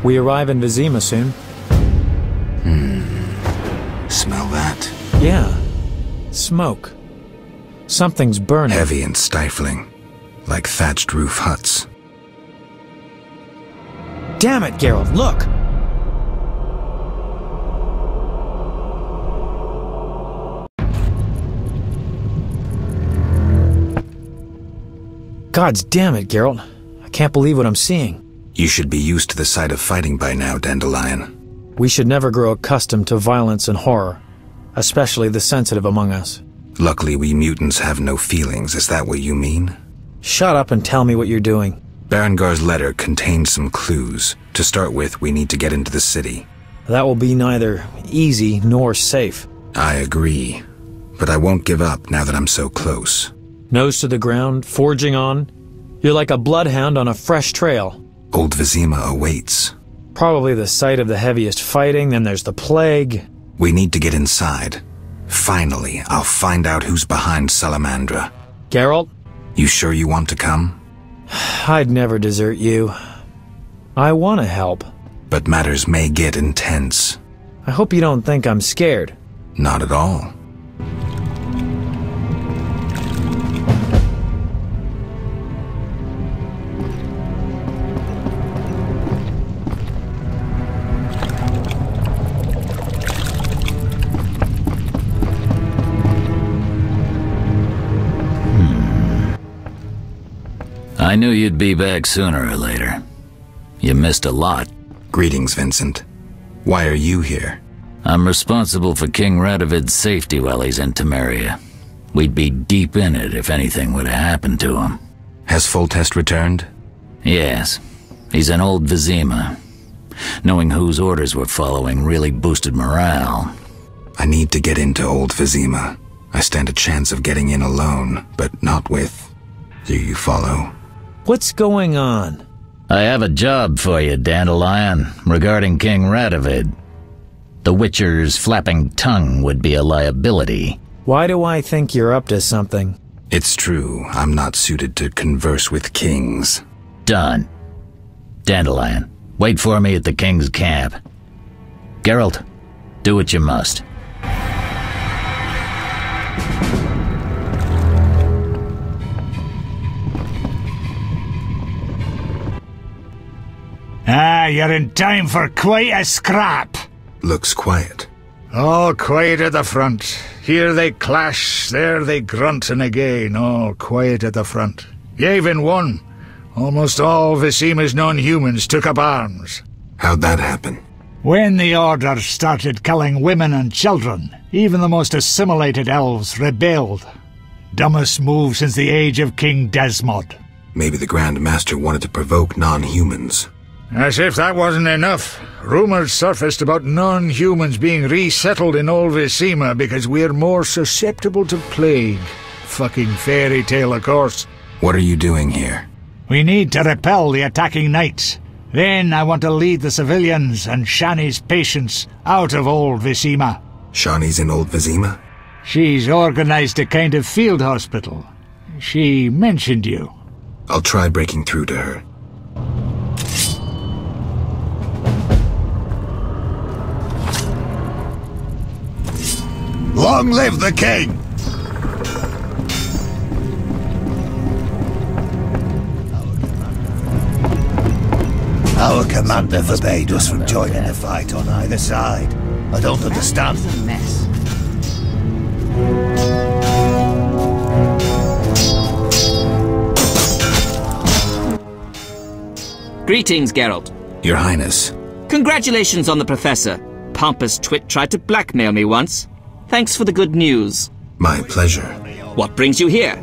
We arrive in Vizima soon. Smell that? Yeah. Smoke. Something's burning. Heavy and stifling, like thatched roof huts. Damn it, Geralt, look! Gods damn it, Geralt. I can't believe what I'm seeing. You should be used to the sight of fighting by now, Dandelion. We should never grow accustomed to violence and horror, especially the sensitive among us. Luckily, we mutants have no feelings. Is that what you mean? Shut up and tell me what you're doing. Berengar's letter contained some clues. To start with, we need to get into the city. That will be neither easy nor safe. I agree. But I won't give up now that I'm so close. Nose to the ground, forging on. You're like a bloodhound on a fresh trail. Old Vizima awaits. Probably the site of the heaviest fighting, then there's the plague. We need to get inside. Finally, I'll find out who's behind Salamandra. Geralt? You sure you want to come? I'd never desert you. I want to help. But matters may get intense. I hope you don't think I'm scared. Not at all. I knew you'd be back sooner or later. You missed a lot. Greetings, Vincent. Why are you here? I'm responsible for King Radovid's safety while he's in Temeria. We'd be deep in it if anything would have happened to him. Has Foltest returned? Yes. He's in old Vizima. Knowing whose orders we're following really boosted morale. I need to get into old Vizima. I stand a chance of getting in alone, but not with... Do you follow? What's going on? I have a job for you, Dandelion, regarding King Radovid. The Witcher's flapping tongue would be a liability. Why do I think you're up to something? It's true, I'm not suited to converse with kings. Done. Dandelion, wait for me at the King's camp. Geralt, do what you must. Ah, you're in time for quite a scrap. Looks quiet. All quiet at the front. Here they clash, there they grunt, and again, all quiet at the front. You even won. Almost all Vizima's non-humans took up arms. How'd that happen? When the Order started killing women and children, even the most assimilated elves rebelled. Dumbest move since the age of King Desmod. Maybe the Grand Master wanted to provoke non-humans. As if that wasn't enough, rumors surfaced about non-humans being resettled in old Vizima because we're more susceptible to plague. Fucking fairy tale, of course. What are you doing here? We need to repel the attacking knights. Then I want to lead the civilians and Shani's patients out of old Vizima. Shani's in old Vizima? She's organized a kind of field hospital. She mentioned you. I'll try breaking through to her. Long live the king! Our commander forbade us from joining the fight on either side. I don't understand. It's a mess. Greetings, Geralt. Your Highness. Congratulations on the Professor. Pompous twit tried to blackmail me once. Thanks for the good news. My pleasure. What brings you here?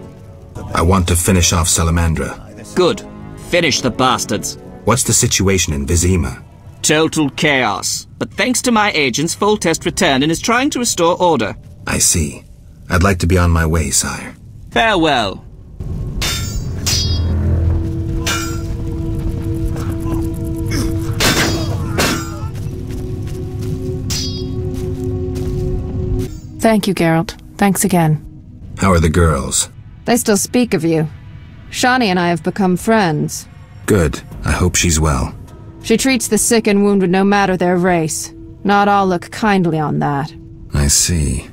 I want to finish off Salamandra. Good. Finish the bastards. What's the situation in Vizima? Total chaos. But thanks to my agents, Foltest returned and is trying to restore order. I see. I'd like to be on my way, sire. Farewell. Thank you, Geralt. Thanks again. How are the girls? They still speak of you. Shani and I have become friends. Good. I hope she's well. She treats the sick and wounded no matter their race. Not all look kindly on that. I see.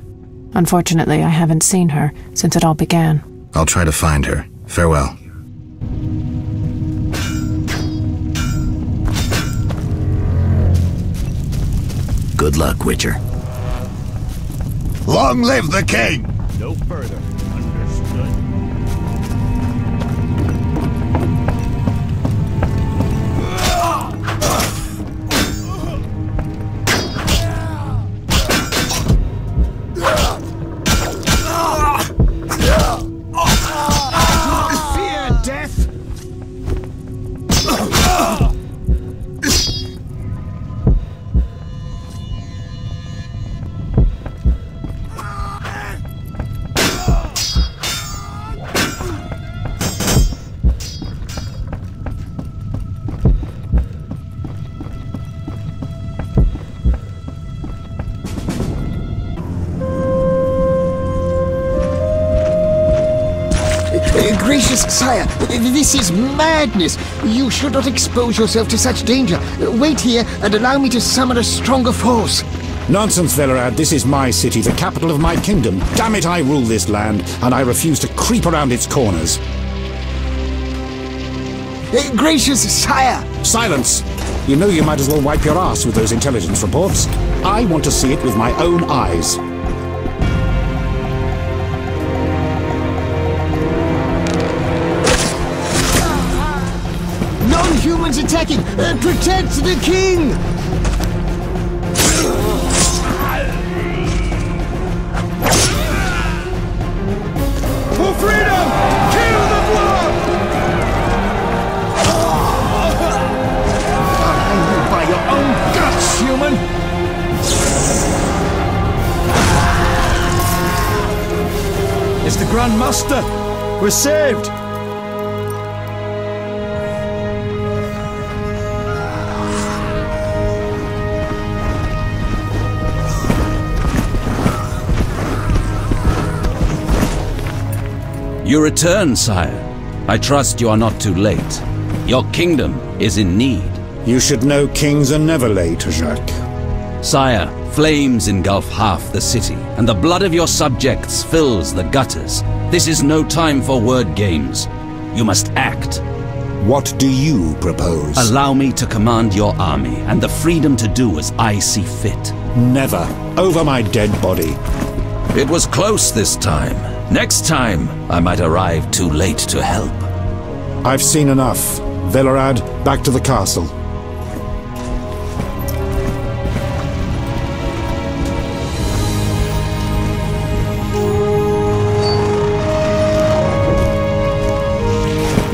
Unfortunately, I haven't seen her since it all began. I'll try to find her. Farewell. Good luck, Witcher. Long live the king! No further. Understood. Fear death! Gracious sire, this is madness. You should not expose yourself to such danger. Wait here and allow me to summon a stronger force. Nonsense, Velerad. This is my city, the capital of my kingdom. Damn it, I rule this land, and I refuse to creep around its corners. Gracious sire! Silence! You know you might as well wipe your ass with those intelligence reports. I want to see it with my own eyes. Non-humans attacking! Protect the king! For freedom! Kill the blood! I'll hang you by your own guts, human! It's the Grand Master! We're saved! You return, sire. I trust you are not too late. Your kingdom is in need. You should know kings are never late, Jacques. Sire, flames engulf half the city, and the blood of your subjects fills the gutters. This is no time for word games. You must act. What do you propose? Allow me to command your army, and the freedom to do as I see fit. Never. Over my dead body. It was close this time. Next time, I might arrive too late to help. I've seen enough. Velerad, back to the castle.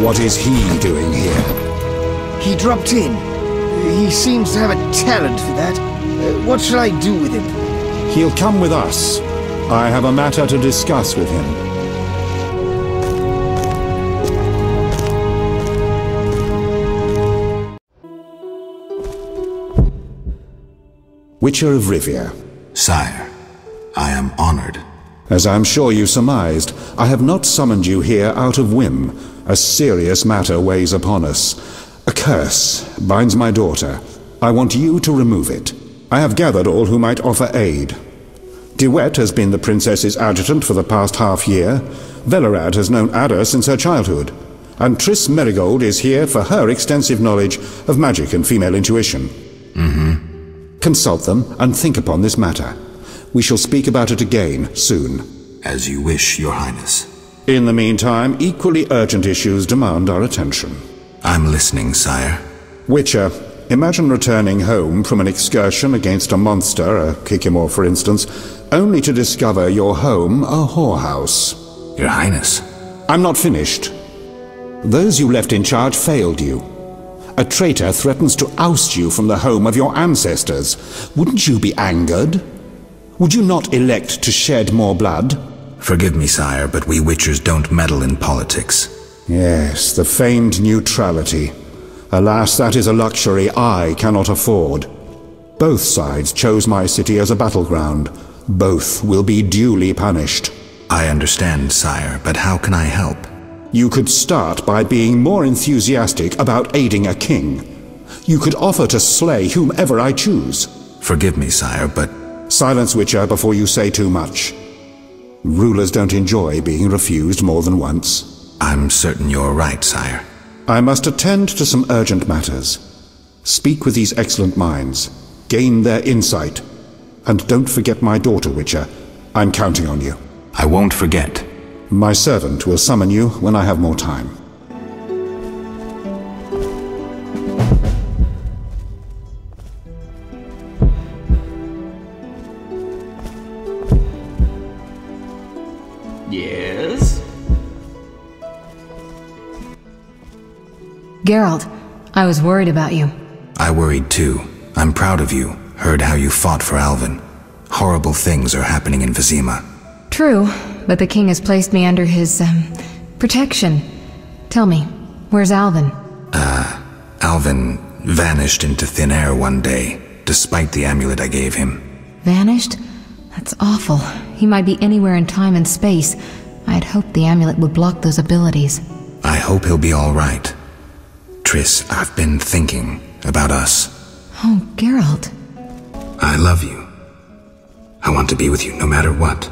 What is he doing here? He dropped in. He seems to have a talent for that. What shall I do with him? He'll come with us. I have a matter to discuss with him. Witcher of Rivia. Sire, I am honored. As I'm sure you surmised, I have not summoned you here out of whim. A serious matter weighs upon us. A curse binds my daughter. I want you to remove it. I have gathered all who might offer aid. DeWitt has been the princess's adjutant for the past half-year. Velerad has known Ada since her childhood. And Triss Merigold is here for her extensive knowledge of magic and female intuition. Consult them and think upon this matter. We shall speak about it again soon. As you wish, Your Highness. In the meantime, equally urgent issues demand our attention. I'm listening, sire. Witcher, imagine returning home from an excursion against a monster, a Kikimor for instance, only to discover your home a whorehouse. Your Highness. I'm not finished. Those you left in charge failed you. A traitor threatens to oust you from the home of your ancestors. Wouldn't you be angered? Would you not elect to shed more blood? Forgive me, sire, but we Witchers don't meddle in politics. Yes, the famed neutrality. Alas, that is a luxury I cannot afford. Both sides chose my city as a battleground. Both will be duly punished. I understand, sire, but how can I help? You could start by being more enthusiastic about aiding a king. You could offer to slay whomever I choose. Forgive me, sire, but... Silence, Witcher, before you say too much. Rulers don't enjoy being refused more than once. I'm certain you're right, sire. I must attend to some urgent matters. Speak with these excellent minds. Gain their insight. And don't forget my daughter, Witcher. I'm counting on you. I won't forget. My servant will summon you when I have more time. Yes? Geralt, I was worried about you. I worried too. I'm proud of you. Heard how you fought for Alvin. Horrible things are happening in Vizima. True, but the king has placed me under his, protection. Tell me, where's Alvin? Alvin vanished into thin air one day, despite the amulet I gave him. Vanished? That's awful. He might be anywhere in time and space. I'd hoped the amulet would block those abilities. I hope he'll be all right. Triss, I've been thinking about us. Oh, Geralt. I love you. I want to be with you no matter what.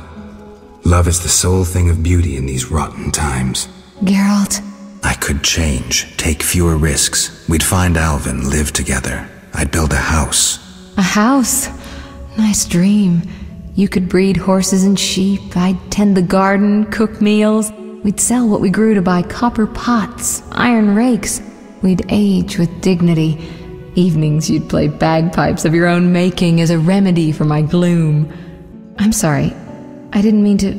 Love is the sole thing of beauty in these rotten times. Geralt. I could change, take fewer risks. We'd find Alvin, live together. I'd build a house. A house? Nice dream. You could breed horses and sheep. I'd tend the garden, cook meals. We'd sell what we grew to buy copper pots, iron rakes. We'd age with dignity. Evenings you'd play bagpipes of your own making as a remedy for my gloom. I'm sorry. I didn't mean to...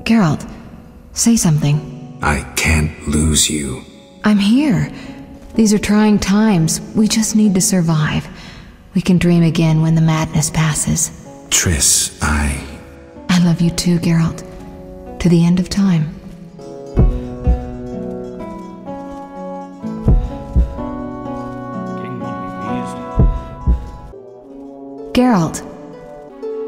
Geralt, say something. I can't lose you. I'm here. These are trying times. We just need to survive. We can dream again when the madness passes. Triss, I love you too, Geralt. To the end of time. Geralt.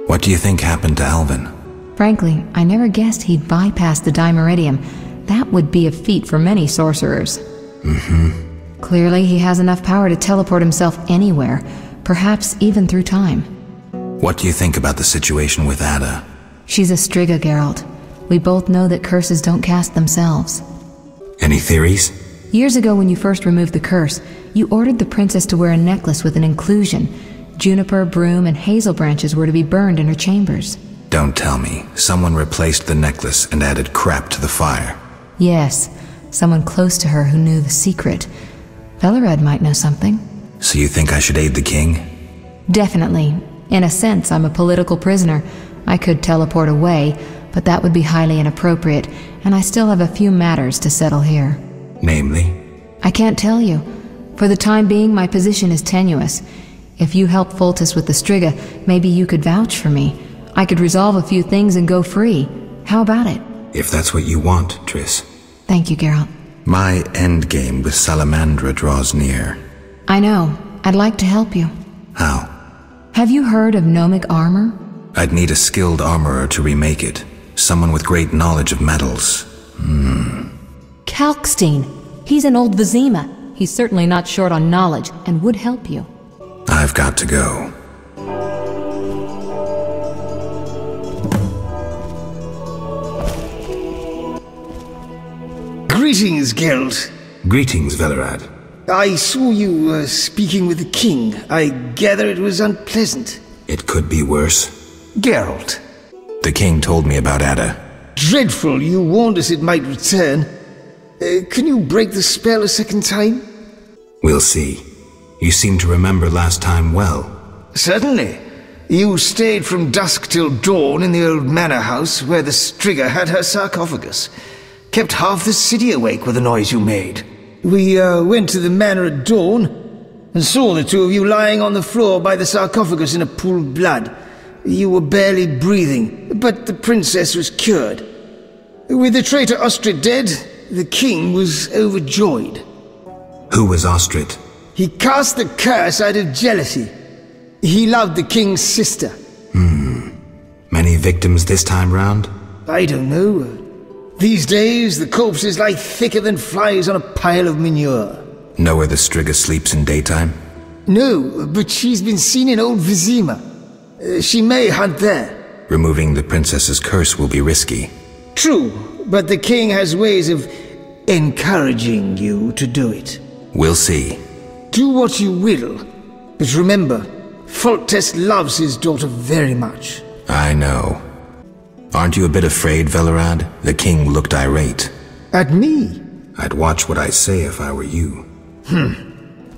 What do you think happened to Alvin? Frankly, I never guessed he'd bypass the Dimeridium. That would be a feat for many sorcerers. Clearly, he has enough power to teleport himself anywhere, perhaps even through time. What do you think about the situation with Ada? She's a Striga, Geralt. We both know that curses don't cast themselves. Any theories? Years ago when you first removed the curse, you ordered the princess to wear a necklace with an inclusion. Juniper, broom, and hazel branches were to be burned in her chambers. Don't tell me. Someone replaced the necklace and added crap to the fire. Yes, someone close to her who knew the secret. Velerad might know something. So you think I should aid the king? Definitely. In a sense, I'm a political prisoner. I could teleport away, but that would be highly inappropriate, and I still have a few matters to settle here. Namely? I can't tell you. For the time being, my position is tenuous. If you help Foltest with the Striga, maybe you could vouch for me. I could resolve a few things and go free. How about it? If that's what you want, Triss. Thank you, Geralt. My endgame with Salamandra draws near. I know. I'd like to help you. How? Have you heard of gnomic armor? I'd need a skilled armorer to remake it. Someone with great knowledge of metals. Kalkstein. He's an old Vizima. He's certainly not short on knowledge and would help you. I've got to go. Greetings, Geralt. Greetings, Velerad. I saw you speaking with the king. I gather it was unpleasant. It could be worse. Geralt. The king told me about Ada. Dreadful, you warned us it might return. Can you break the spell a second time? We'll see. You seem to remember last time well. Certainly. You stayed from dusk till dawn in the old manor house where the Striga had her sarcophagus. Kept half the city awake with the noise you made. We went to the manor at dawn and saw the two of you lying on the floor by the sarcophagus in a pool of blood. You were barely breathing, but the princess was cured. With the traitor Ostrid dead, the king was overjoyed. Who was Ostrid? He cast the curse out of jealousy. He loved the king's sister. Many victims this time round? I don't know. These days, the corpses lie thicker than flies on a pile of manure. Know where the Striga sleeps in daytime? No, but she's been seen in old Vizima. She may hunt there. Removing the princess's curse will be risky. True, but the king has ways of encouraging you to do it. We'll see. Do what you will, but remember, Foltest loves his daughter very much. I know. Aren't you a bit afraid, Velerad? The king looked irate. At me? I'd watch what I say if I were you.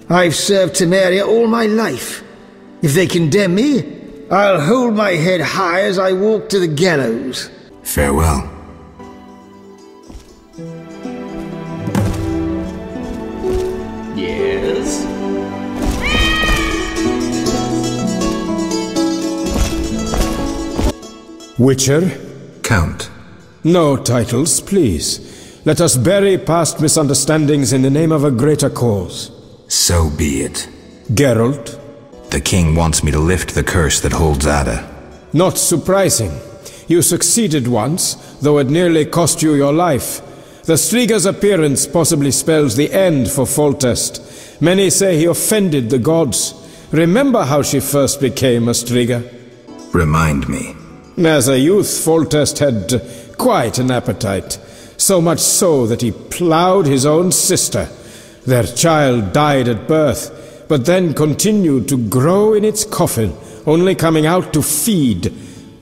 I've served Temeria all my life. If they condemn me, I'll hold my head high as I walk to the gallows. Farewell. Yes? Witcher? Count. No titles, please. Let us bury past misunderstandings in the name of a greater cause. So be it. Geralt? The king wants me to lift the curse that holds Ada. Not surprising. You succeeded once, though it nearly cost you your life. The Striga's appearance possibly spells the end for Foltest. Many say he offended the gods. Remember how she first became a Striga? Remind me. As a youth, Foltest had quite an appetite. So much so that he ploughed his own sister. Their child died at birth, but then continued to grow in its coffin, only coming out to feed.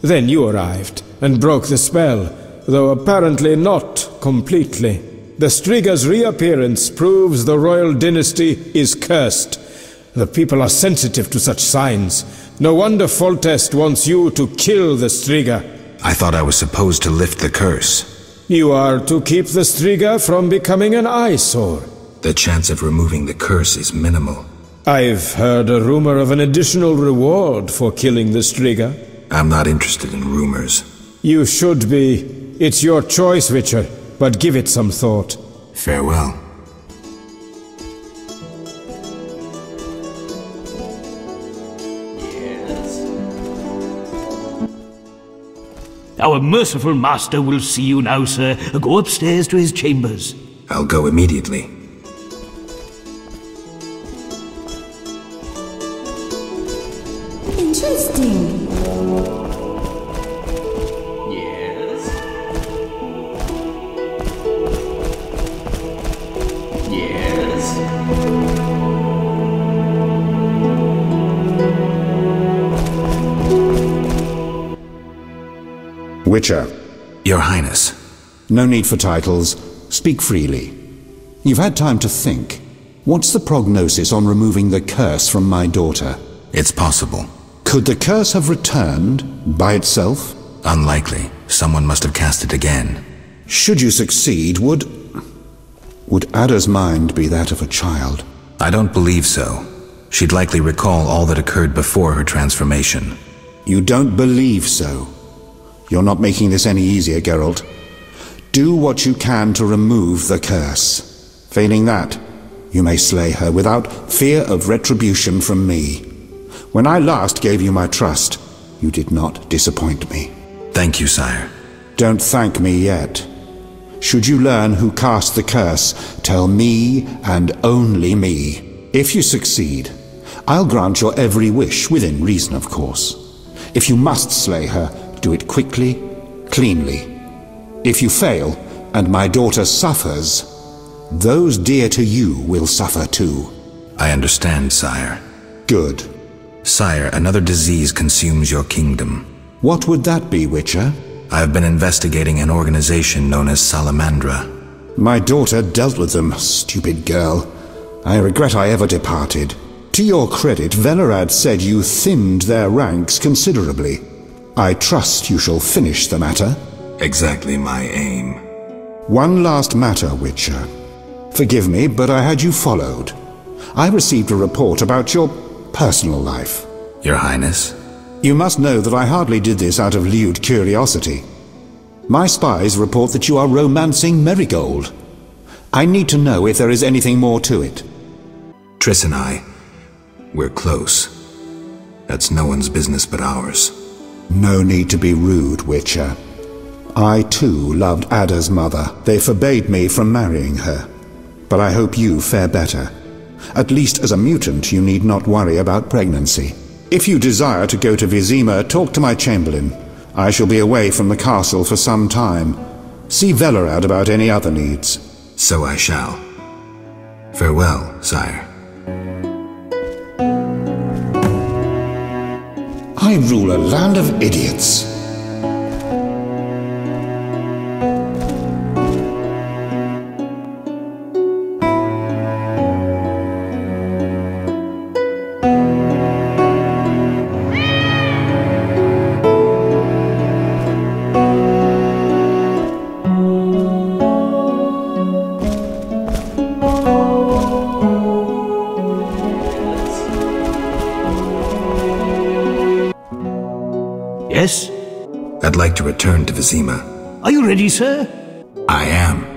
Then you arrived, and broke the spell, though apparently not completely. The Striga's reappearance proves the royal dynasty is cursed. The people are sensitive to such signs. No wonder Foltest wants you to kill the Striga. I thought I was supposed to lift the curse. You are to keep the Striga from becoming an eyesore. The chance of removing the curse is minimal. I've heard a rumor of an additional reward for killing the Striga. I'm not interested in rumors. You should be. It's your choice, Witcher, but give it some thought. Farewell. Our merciful master will see you now, sir. Go upstairs to his chambers. I'll go immediately. Interesting. Yes? Yes? Witcher. Your Highness. No need for titles. Speak freely. You've had time to think. What's the prognosis on removing the curse from my daughter? It's possible. Could the curse have returned by itself? Unlikely. Someone must have cast it again. Should you succeed, would Ada's mind be that of a child? I don't believe so. She'd likely recall all that occurred before her transformation. You don't believe so? You're not making this any easier, Geralt. Do what you can to remove the curse. Failing that, you may slay her without fear of retribution from me. When I last gave you my trust, you did not disappoint me. Thank you, sire. Don't thank me yet. Should you learn who cast the curse, tell me and only me. If you succeed, I'll grant your every wish, within reason, of course. If you must slay her, do it quickly, cleanly. If you fail, and my daughter suffers, those dear to you will suffer too. I understand, sire. Good. Sire, another disease consumes your kingdom. What would that be, Witcher? I have been investigating an organization known as Salamandra. My daughter dealt with them, stupid girl. I regret I ever departed. To your credit, Velerad said you thinned their ranks considerably. I trust you shall finish the matter. Exactly my aim. One last matter, Witcher. Forgive me, but I had you followed. I received a report about your personal life. Your Highness? You must know that I hardly did this out of lewd curiosity. My spies report that you are romancing Marigold. I need to know if there is anything more to it. Triss and I, we're close. That's no one's business but ours. No need to be rude, Witcher. I too loved Ada's mother. They forbade me from marrying her. But I hope you fare better. At least as a mutant, you need not worry about pregnancy. If you desire to go to Vizima, talk to my chamberlain. I shall be away from the castle for some time. See Velerad about any other needs. So I shall. Farewell, sire. I rule a land of idiots. Yes? I'd like to return to Vizima. Are you ready, sir? I am.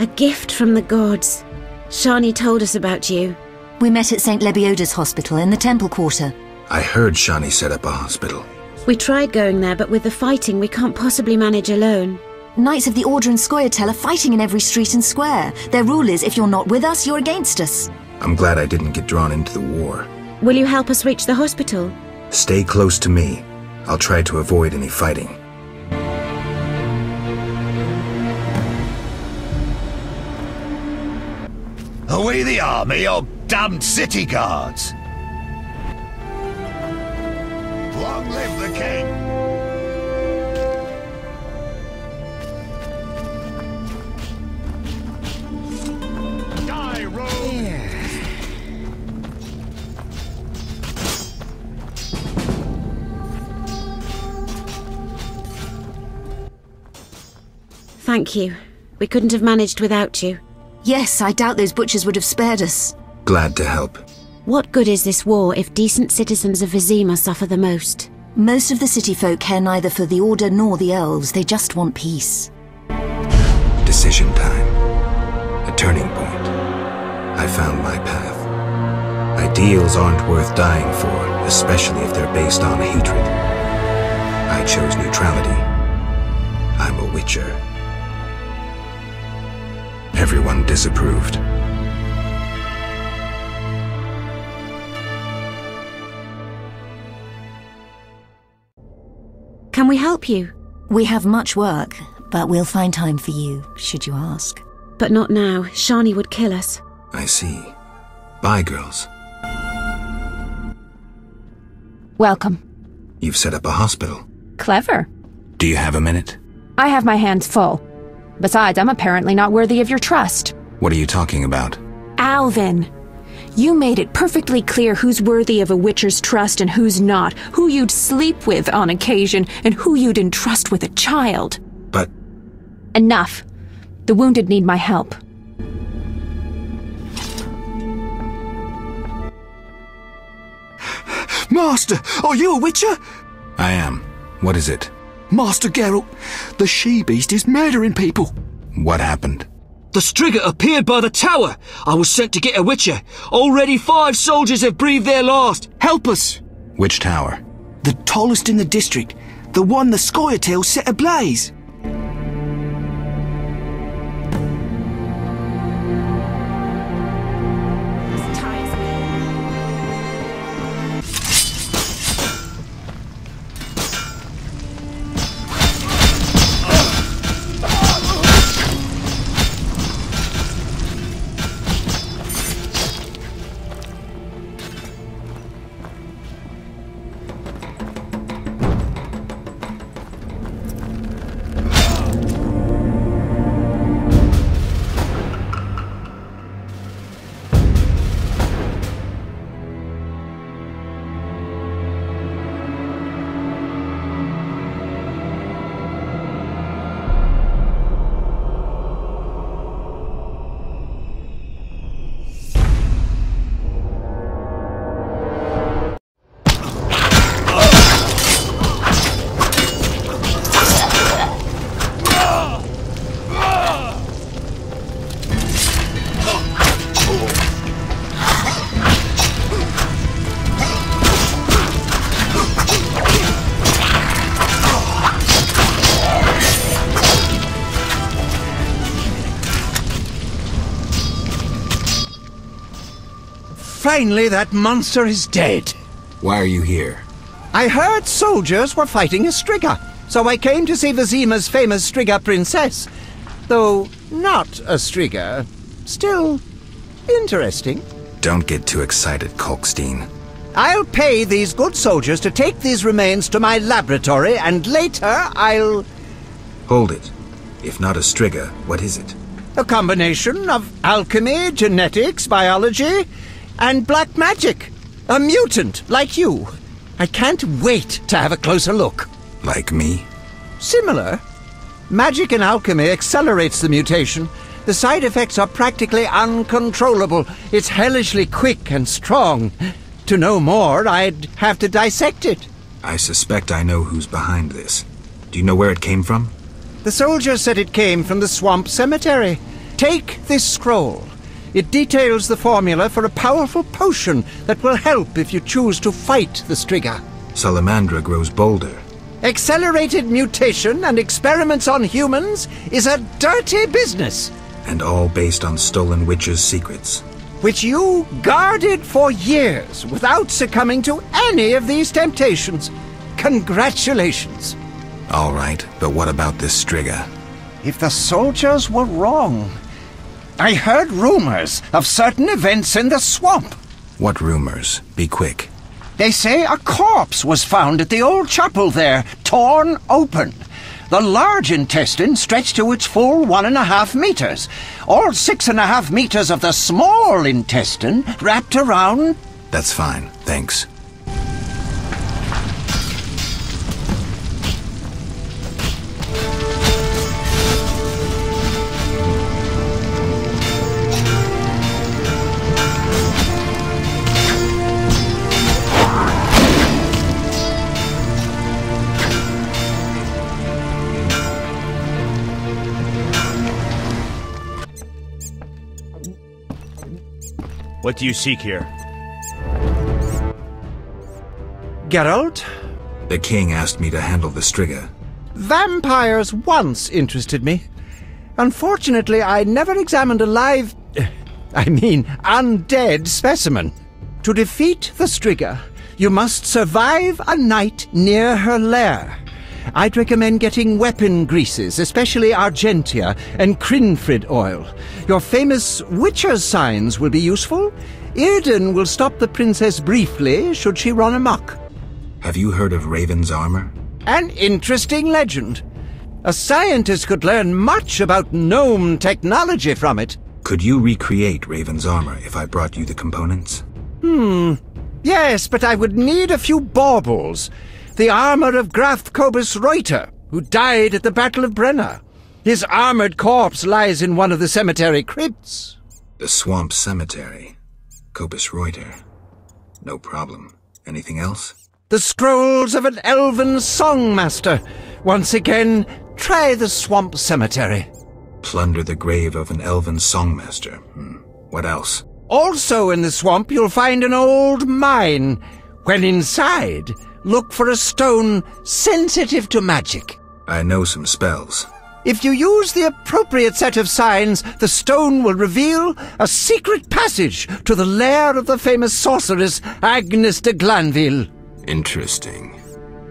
A gift from the gods. Shani told us about you. We met at St. Lebioda's hospital in the Temple Quarter. I heard Shani set up a hospital. We tried going there, but with the fighting, we can't possibly manage alone. Knights of the Order and Scoia'tael are fighting in every street and square. Their rule is, if you're not with us, you're against us. I'm glad I didn't get drawn into the war. Will you help us reach the hospital? Stay close to me. I'll try to avoid any fighting. Away the army, you damned city guards! Long live the king! Die, rogue! Thank you. We couldn't have managed without you. Yes, I doubt those butchers would have spared us. Glad to help. What good is this war if decent citizens of Vizima suffer the most? Most of the city folk care neither for the Order nor the elves. They just want peace. Decision time. A turning point. I found my path. Ideals aren't worth dying for, especially if they're based on hatred. I chose neutrality. I'm a Witcher. Everyone disapproved. Can we help you? We have much work, but we'll find time for you, should you ask. But not now. Shani would kill us. I see. Bye, girls. Welcome. You've set up a hospital. Clever. Do you have a minute? I have my hands full. Besides, I'm apparently not worthy of your trust. What are you talking about? Alvin, you made it perfectly clear who's worthy of a Witcher's trust and who's not, who you'd sleep with on occasion, and who you'd entrust with a child. But... Enough. The wounded need my help. Master, are you a Witcher? I am. What is it? Master Geralt, the she-beast is murdering people. What happened? The Striga appeared by the tower. I was sent to get a Witcher. Already 5 soldiers have breathed their last. Help us! Which tower? The tallest in the district. The one the Scoia'tael set ablaze. finally that monster is dead. Why are you here? I heard soldiers were fighting a Striga, so I came to see Vizima's famous Striga princess. Though not a Striga, still interesting. Don't get too excited, Kalkstein. I'll pay these good soldiers to take these remains to my laboratory, and later I'll... Hold it. If not a Striga, what is it? A combination of alchemy, genetics, biology, and black magic. A mutant, like you. I can't wait to have a closer look. Like me? Similar. Magic and alchemy accelerates the mutation. The side effects are practically uncontrollable. It's hellishly quick and strong. To know more, I'd have to dissect it. I suspect I know who's behind this. Do you know where it came from? The soldier said it came from the swamp cemetery. Take this scroll. It details the formula for a powerful potion that will help if you choose to fight the Striga. Salamandra grows bolder. Accelerated mutation and experiments on humans is a dirty business. And all based on stolen Witcher's secrets. Which you guarded for years without succumbing to any of these temptations. Congratulations. All right, but what about this Striga? If the soldiers were wrong... I heard rumors of certain events in the swamp. What rumors? Be quick. They say a corpse was found at the old chapel there, torn open. The large intestine stretched to its full 1.5 meters. All 6.5 meters of the small intestine wrapped around... That's fine, thanks. What do you seek here? Geralt? The king asked me to handle the Striga. Vampires once interested me. Unfortunately, I never examined a live... undead specimen. To defeat the Striga, you must survive a night near her lair. I'd recommend getting weapon greases, especially Argentia and Crinfrid oil. Your famous Witcher's signs will be useful. Irden will stop the princess briefly, should she run amok. Have you heard of Raven's armor? An interesting legend. A scientist could learn much about gnome technology from it. Could you recreate Raven's armor if I brought you the components? Yes, but I would need a few baubles. The armor of Graf Kobus Reuter, who died at the Battle of Brenna. His armored corpse lies in one of the cemetery crypts. The swamp cemetery. Kobus Reuter. No problem. Anything else? The scrolls of an elven songmaster. Once again, try the swamp cemetery. Plunder the grave of an elven songmaster. What else? Also in the swamp you'll find an old mine. When inside, look for a stone sensitive to magic. I know some spells. If you use the appropriate set of signs, the stone will reveal a secret passage to the lair of the famous sorceress Agnes de Glanville. Interesting.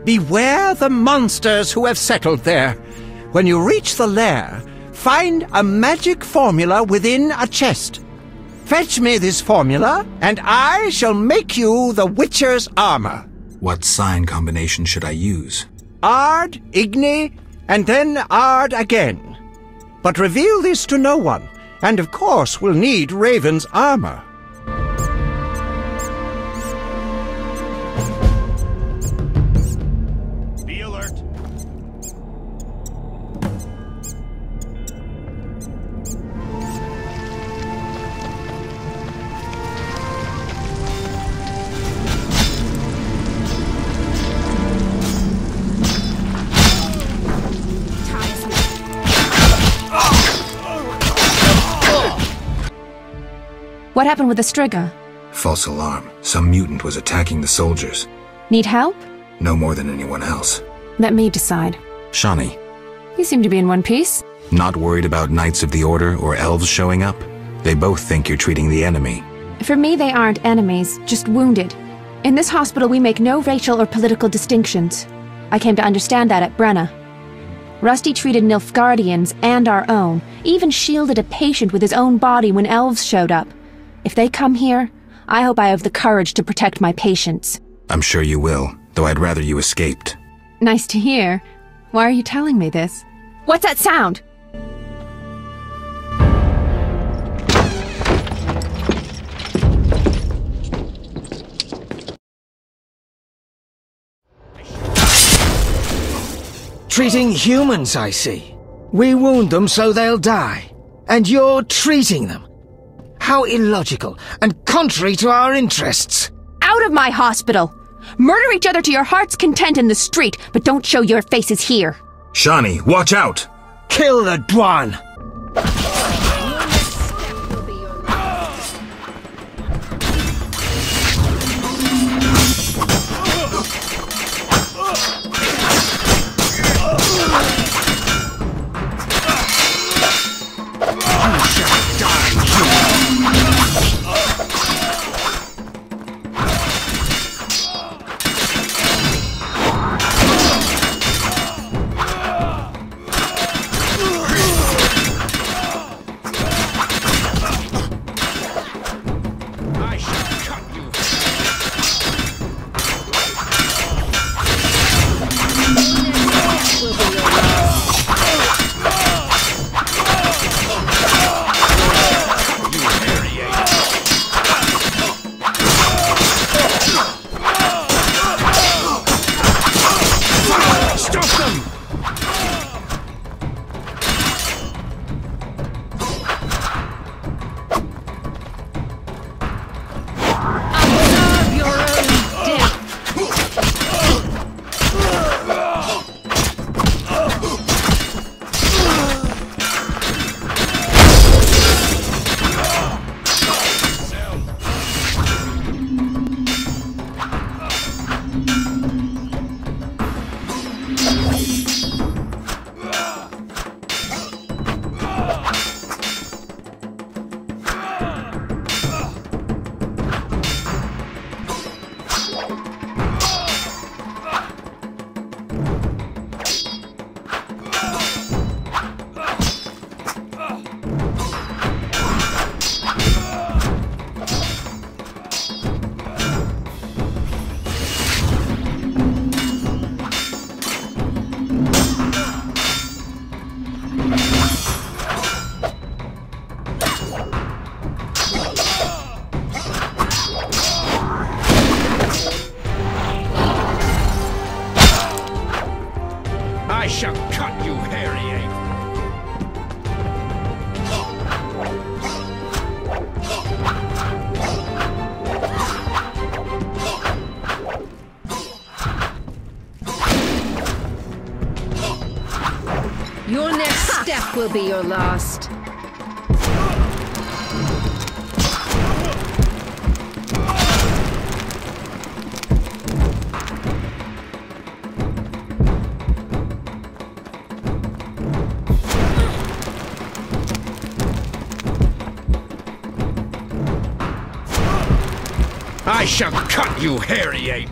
Beware the monsters who have settled there. When you reach the lair, find a magic formula within a chest. Fetch me this formula, and I shall make you the Witcher's armor. What sign combination should I use? Ard, Igni, and then Ard again. But reveal this to no one, and of course we'll need Raven's armor. Be alert. What happened with the Striga? False alarm. Some mutant was attacking the soldiers. Need help? No more than anyone else. Let me decide. Shawnee. You seem to be in one piece. Not worried about Knights of the Order or elves showing up? They both think you're treating the enemy. For me, they aren't enemies, just wounded. In this hospital, we make no racial or political distinctions. I came to understand that at Brenna. Rusty treated Nilfgaardians and our own, even shielded a patient with his own body when elves showed up. If they come here, I hope I have the courage to protect my patients. I'm sure you will, though I'd rather you escaped. Nice to hear. Why are you telling me this? What's that sound? Treating humans, I see. We wound them so they'll die. And you're treating them. How illogical and contrary to our interests. Out of my hospital! Murder each other to your heart's content in the street, but don't show your faces here. Shani, watch out! Kill the Dwan! I shall cut you, hairy ape! Your next step will be your last. I shall cut you, hairy ape!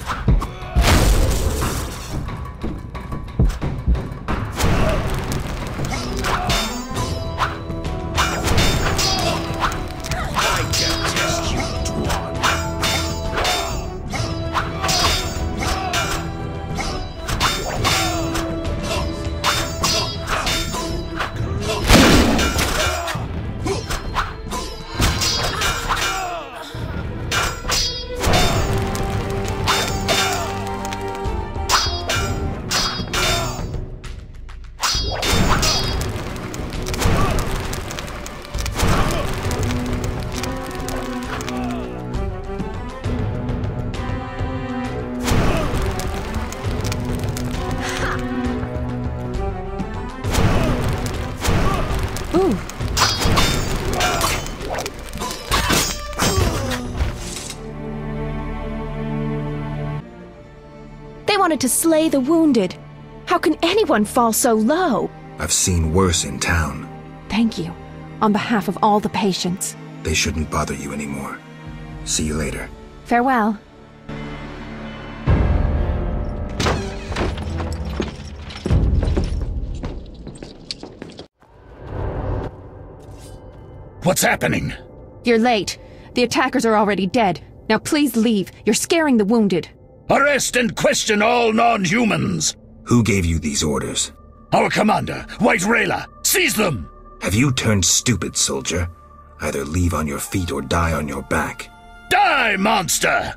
They wanted to slay the wounded. How can anyone fall so low? I've seen worse in town. Thank you, on behalf of all the patients. They shouldn't bother you anymore. See you later. Farewell. What's happening? You're late. The attackers are already dead. Now please leave. You're scaring the wounded. Arrest and question all non-humans! Who gave you these orders? Our commander, White Rayla! Seize them! Have you turned stupid, soldier? Either leave on your feet or die on your back. Die, monster!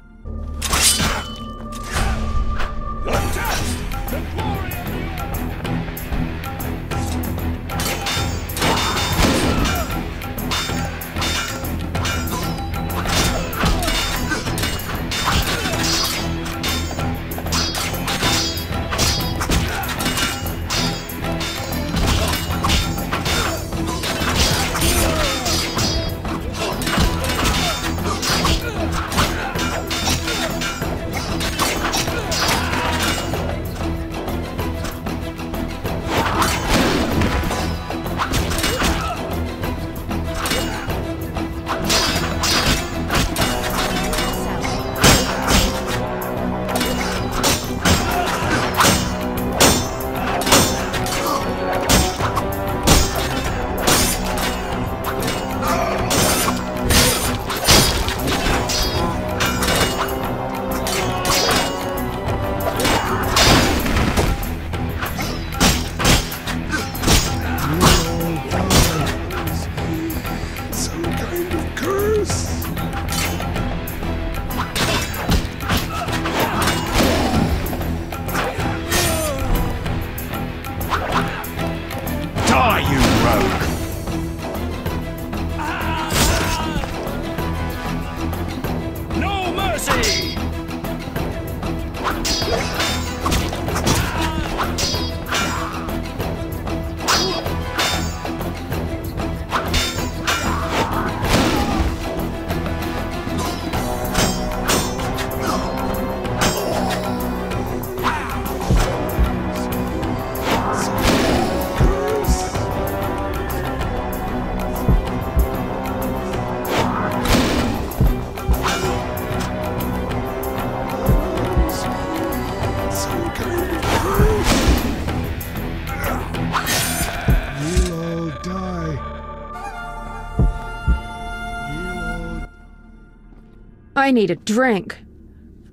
I need a drink.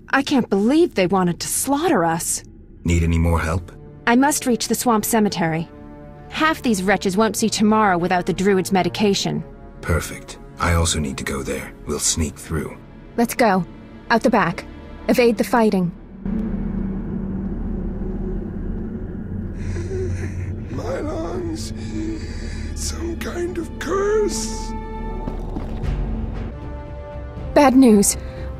I can't believe they wanted to slaughter us. Need any more help? I must reach the swamp cemetery. Half these wretches won't see tomorrow without the druid's medication. Perfect. I also need to go there. We'll sneak through. Let's go. Out the back. Evade the fighting. My lungs. Some kind of curse. Bad news.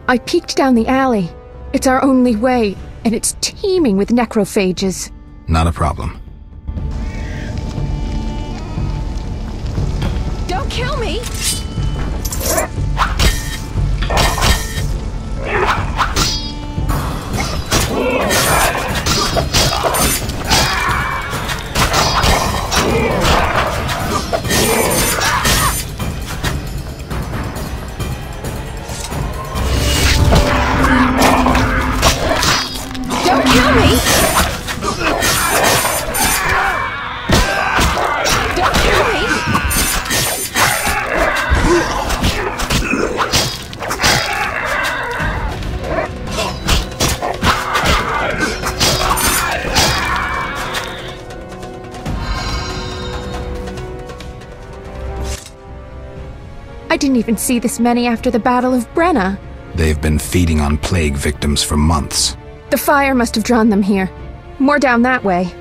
I peeked down the alley. It's our only way, and it's teeming with necrophages. Not a problem. Don't kill me! Don't kill me! Don't kill me! I didn't even see this many after the Battle of Brenna. They've been feeding on plague victims for months. The fire must have drawn them here. More down that way.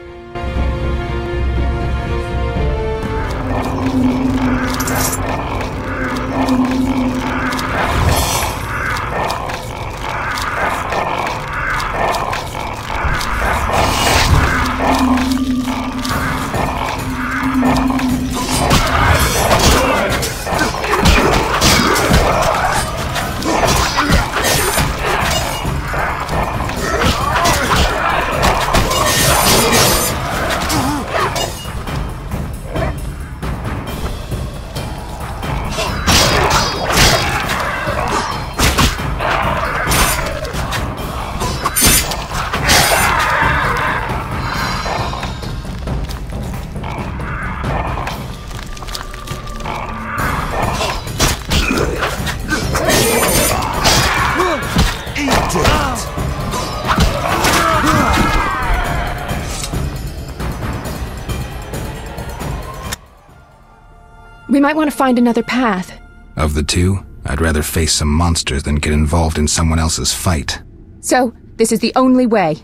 We might want to find another path. Of the two, I'd rather face some monsters than get involved in someone else's fight. So, this is the only way.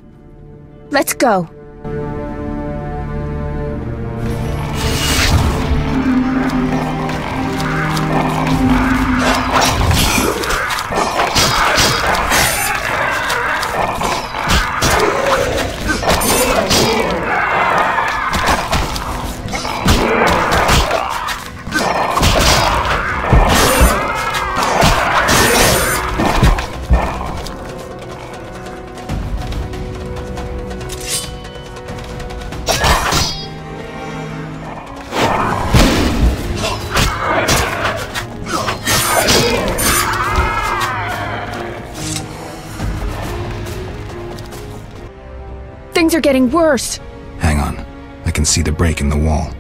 Let's go. Things are getting worse. Hang on. I can see the break in the wall.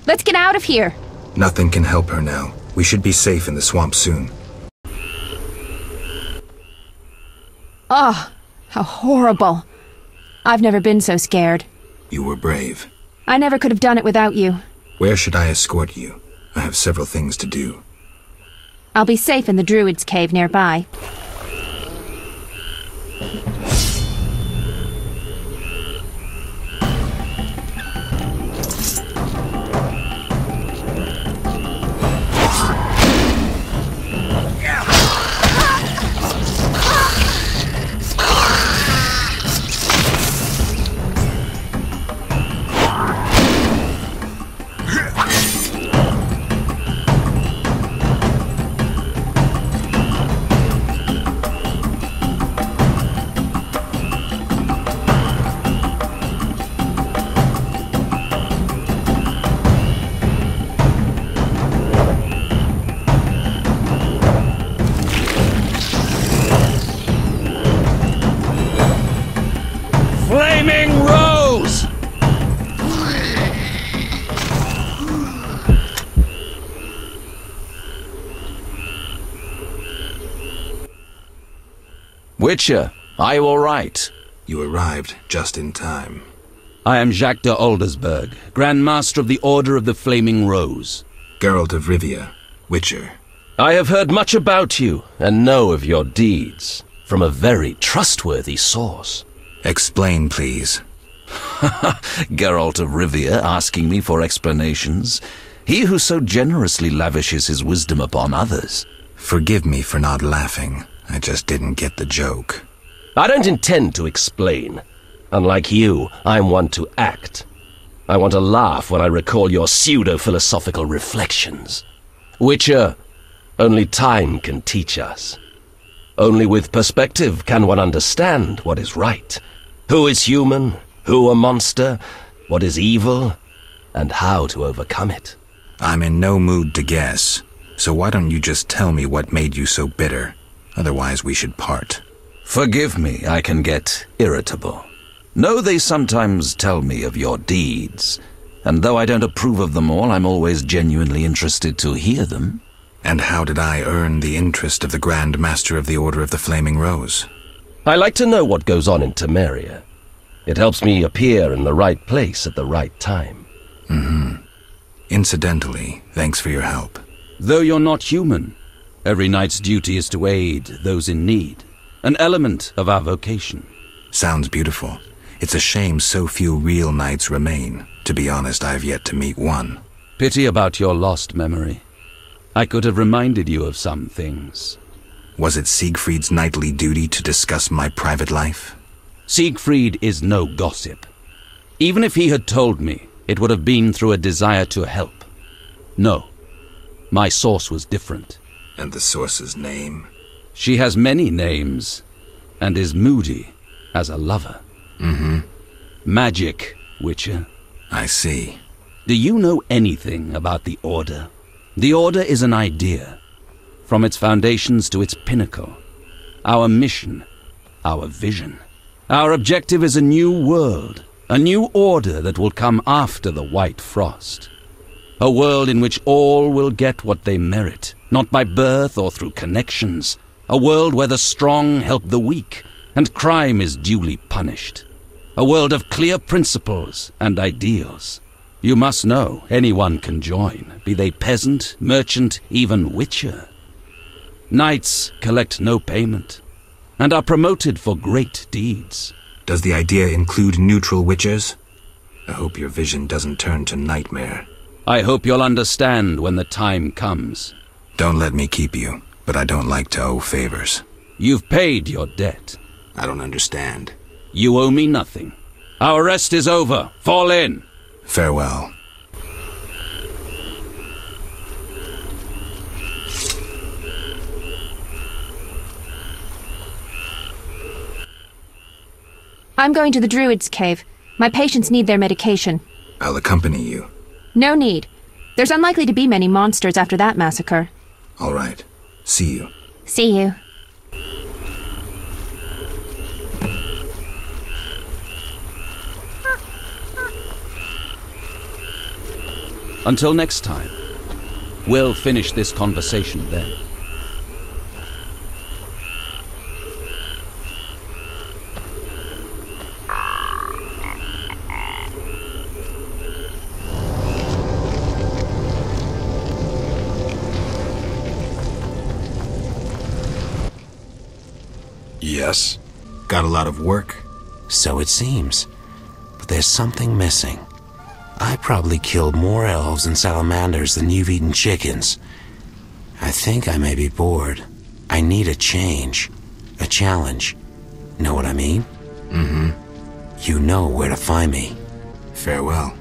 Let's get out of here. Nothing can help her now. We should be safe in the swamp soon. Oh, how horrible. I've never been so scared. You were brave. I never could have done it without you. Where should I escort you? I have several things to do. I'll be safe in the Druid's cave nearby. Flaming Rose! Witcher, are you all right? You arrived just in time. I am Jacques de Aldersberg, Grand Master of the Order of the Flaming Rose. Geralt of Rivia. Witcher. I have heard much about you and know of your deeds from a very trustworthy source. Explain, please. Geralt of Rivia asking me for explanations. He who so generously lavishes his wisdom upon others. Forgive me for not laughing. I just didn't get the joke. I don't intend to explain. Unlike you, I'm one to act. I want to laugh when I recall your pseudo-philosophical reflections. Witcher, only time can teach us. Only with perspective can one understand what is right. Who is human, who a monster, what is evil, and how to overcome it. I'm in no mood to guess, so why don't you just tell me what made you so bitter? Otherwise we should part. Forgive me, I can get irritable. Know they sometimes tell me of your deeds, and though I don't approve of them all, I'm always genuinely interested to hear them. And how did I earn the interest of the Grand Master of the Order of the Flaming Rose? I like to know what goes on in Temeria. It helps me appear in the right place at the right time. Incidentally, thanks for your help. Though you're not human, every knight's duty is to aid those in need. An element of our vocation. Sounds beautiful. It's a shame so few real knights remain. To be honest, I've yet to meet one. Pity about your lost memory. I could have reminded you of some things. Was it Siegfried's knightly duty to discuss my private life? Siegfried is no gossip. Even if he had told me, it would have been through a desire to help. No, my source was different. And the source's name? She has many names, and is moody as a lover. Magic, Witcher. I see. Do you know anything about the Order? The Order is an idea, from its foundations to its pinnacle. Our mission, our vision. Our objective is a new world, a new order that will come after the White Frost. A world in which all will get what they merit, not by birth or through connections. A world where the strong help the weak, and crime is duly punished. A world of clear principles and ideals. You must know anyone can join, be they peasant, merchant, even witcher. Knights collect no payment, and are promoted for great deeds. Does the idea include neutral witchers? I hope your vision doesn't turn to nightmare. I hope you'll understand when the time comes. Don't let me keep you, but I don't like to owe favors. You've paid your debt. I don't understand. You owe me nothing. Our rest is over. Fall in. Farewell. I'm going to the Druid's Cave. My patients need their medication. I'll accompany you. No need. There's unlikely to be many monsters after that massacre. All right. See you. See you. Until next time, we'll finish this conversation then. Yes. Got a lot of work? So it seems. But there's something missing. I probably killed more elves and salamanders than you've eaten chickens. I think I may be bored. I need a change. A challenge. Know what I mean? You know where to find me. Farewell.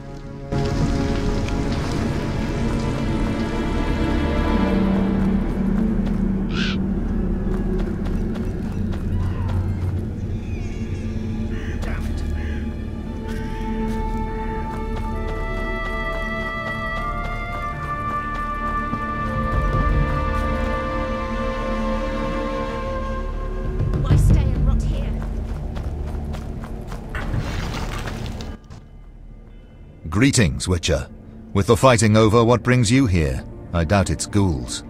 Greetings, Witcher. With the fighting over, what brings you here? I doubt it's ghouls.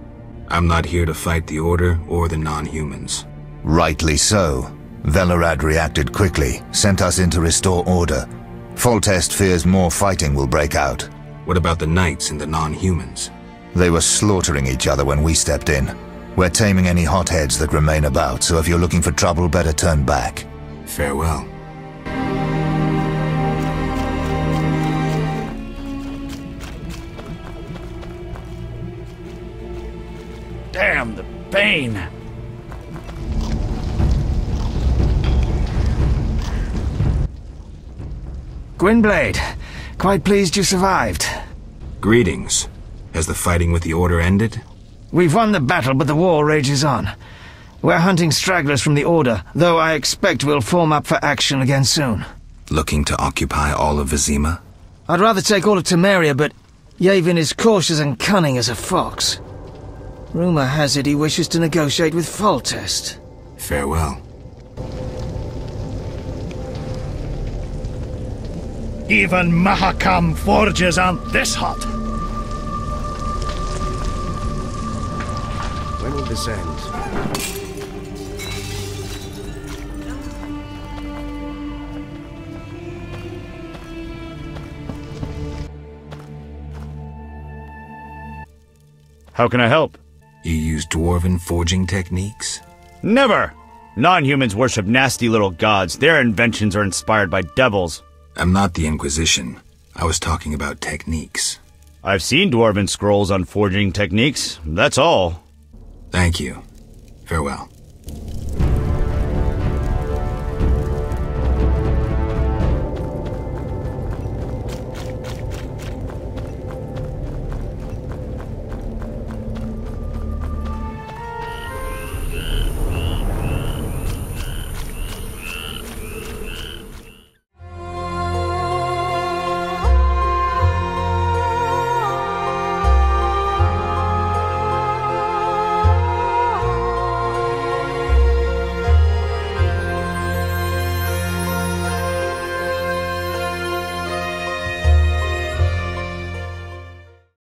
I'm not here to fight the Order or the non-humans. Rightly so. Velerad reacted quickly, sent us in to restore order. Foltest fears more fighting will break out. What about the knights and the non-humans? They were slaughtering each other when we stepped in. We're taming any hotheads that remain about, so if you're looking for trouble, better turn back. Farewell. Damn the pain! Gwynblade, quite pleased you survived. Greetings. Has the fighting with the Order ended? We've won the battle, but the war rages on. We're hunting stragglers from the Order, though I expect we'll form up for action again soon. Looking to occupy all of Vizima? I'd rather take all of Temeria, but Yavin is cautious and cunning as a fox. Rumor has it he wishes to negotiate with Foltest. Farewell. Even Mahakam forges aren't this hot. When will this end? How can I help? You use dwarven forging techniques? Never! Non-humans worship nasty little gods. Their inventions are inspired by devils. I'm not the Inquisition. I was talking about techniques. I've seen dwarven scrolls on forging techniques. That's all. Thank you. Farewell.